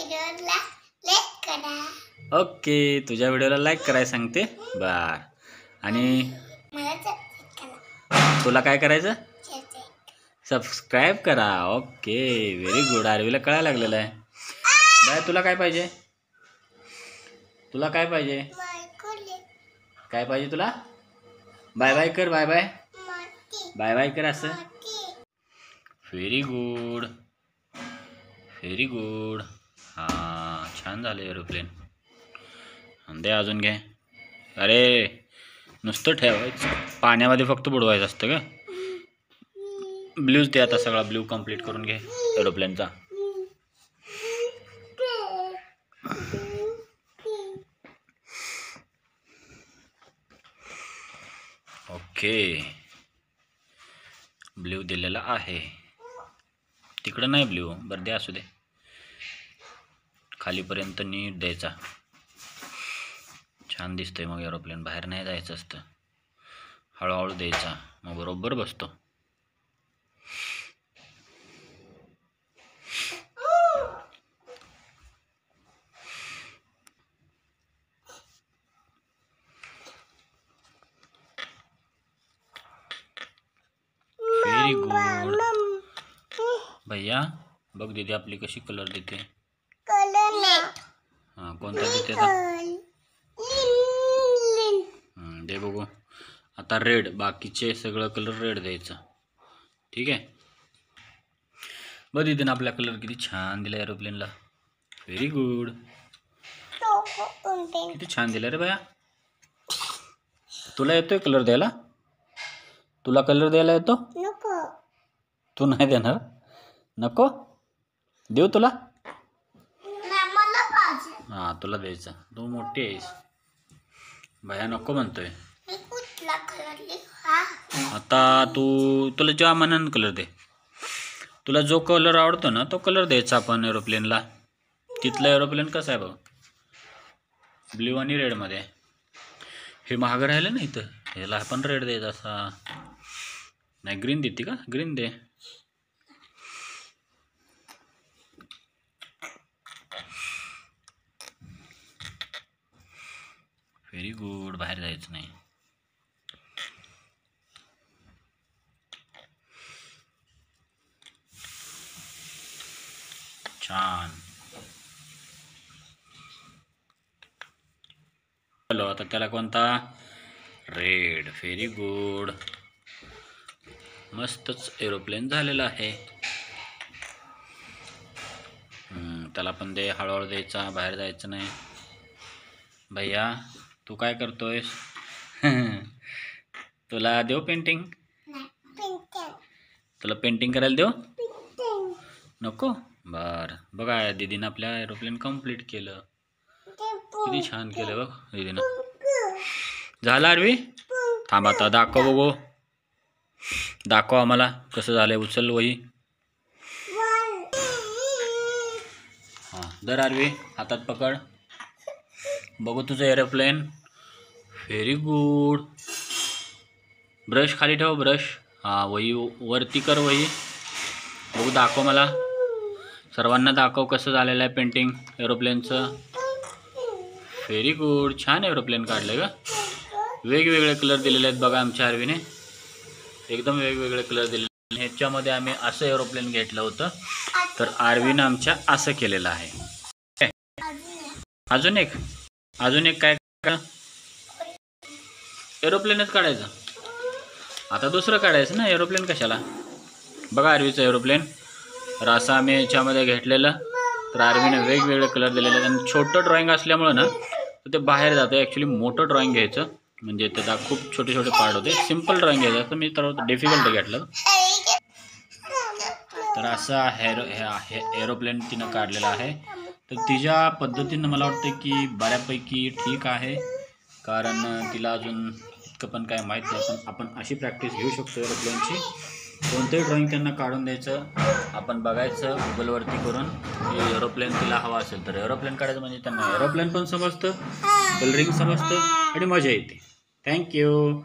व्हिडिओला लाईक करा। ओके, तुझ्या व्हिडिओला लाईक करायला सांगते। बर, आणि मला तुला काय करायचं? सबस्क्राईब करा। Okay, very good. आरवीला कळायला लागलेलं आहे। बाय, तुला काय पाहिजे? तुला काय पाहिजे? काय पाहिजे तुला? बाय बाय कर, बाय बाय बाय बाय कर असं। Very good, very good. हां, छान झालं एरोप्लेन। दे अजून घे। अरे नुसतं ठेवायचं, पाण्यामध्ये फक्त बुडवायचं असतं का? ब्ल्यूज दे आता, सगळा ब्ल्यू कंप्लीट करून घे एरोप्लेनचा। ओके, ब्ल्यू दिलेला आहे। तिकडं नाही ब्ल्यू, बरं दे, असू दे। खालीपर्यंत नीट द्यायचा, छान दिसतंय। मग एरोप्लेन बाहेर नाही जायचं असतं, हळूहळू द्यायचा, मग बरोबर बसतो। व्हेरी गुड भैया। बघ दीदी आपली कशी कलर देते। हां, कोणता देते दे बघू। आता रेड, बाकीचे सगळं कलर रेड द्यायचं, ठीक आहे? बघ दीदीनं आपला कलर किती छान दिला एरोप्लेनला। व्हेरी गुड, किती छान दिला रे भैया। तुला येतोय कलर द्यायला? तुला कलर द्यायला येतो? तू नाही देणार? नको देऊ तुला? हां, तुला द्यायचा, तू मोठी आहेस। भैया नको म्हणतोय। आता तुला ज्या मनानं कलर दे। तुला जो कलर आवडतो ना तो कलर द्यायचा आपण एरोप्लेनला। तिथलं एरोप्लेन कसं आहे बघ, ब्ल्यू आणि रेडमध्ये। हे महाग राहिलं ना इथं, ह्याला आपण रेड द्यायचा असा। नाही, ग्रीन देते का? ग्रीन दे। व्हेरी गुड, बाहेर जायचं नाही। छान। चलो, आता त्याला कोणता? रेड। व्हेरी गुड, मस्तच एरोप्लेन झालेला आहे। त्याला पण दे, हळूहळू द्यायचा, बाहेर जायचं नाही। भैया तू काय करतोयस? तुला देऊ पेंटिंग? तुला पेंटिंग करायला देऊ? नको? बरं, बघा दीदीनं आपल्या एरोप्लेन कंप्लीट केलं। किती छान केलं बघ दीदीनं। झालं आरवी? थांब आता, दाखव बघू, दाखव आम्हाला कसं झालंय। उचल वही। हां, दर आरवी, हातात पकड, बघू तुझं एरोप्लेन। Very good. ब्रश खाली ठेव, ब्रश। हां, वही वरती कर, वही बघू, दाखव मला, सर्वांना दाखव कसं झालेलं आहे पेंटिंग एरोप्लेनचं। व्हेरी गुड, छान एरोप्लेन काढलं का? वेगवेगळे कलर दिलेले आहेत बघा आमच्या आरवीने, एकदम वेगवेगळे कलर दिलेले। ह्याच्यामध्ये आम्ही असं एरोप्लेन घेतलं होतं, तर आरवीनं आमच्या असं केलेलं आहे। अजून एक काय का? एरोप्लेनच काढायचं। आता दुसरं काढायचं ना, एरोप्लेन कशाला? बघा आरवीचं एरोप्लेन, तर असं आम्ही ह्याच्यामध्ये घेतलेलं, तर आरवीने वेगवेगळे कलर दिलेले आहेत। आणि छोटं ड्रॉइंग असल्यामुळं ना ते बाहेर जातं। ॲक्च्युली मोठं ड्रॉइंग घ्यायचं, म्हणजे त्याचा खूप छोटे छोटे पार्ट होते। सिम्पल ड्रॉइंग घ्यायचं, तर मी तर डिफिकल्ट घेतलं। तर असा एरोप्लेन तिनं काढलेला आहे। तर तिच्या पद्धतीनं मला वाटतं की बऱ्यापैकी ठीक आहे, कारण तिला अजून इतकं पण काय माहीत नाही। पण आपण अशी प्रॅक्टिस घेऊ शकतो एरोप्लेनची। कोणतंही ड्रॉइंग त्यांना काढून द्यायचं, आपण बघायचं गुगलवरती करून की एरोप्लेन तिला हवा असेल तर एरोप्लेन काढायचं, म्हणजे त्यांना एरोप्लेन पण समजतं, कलरिंग समजतं आणि मजा येते। थँक्यू।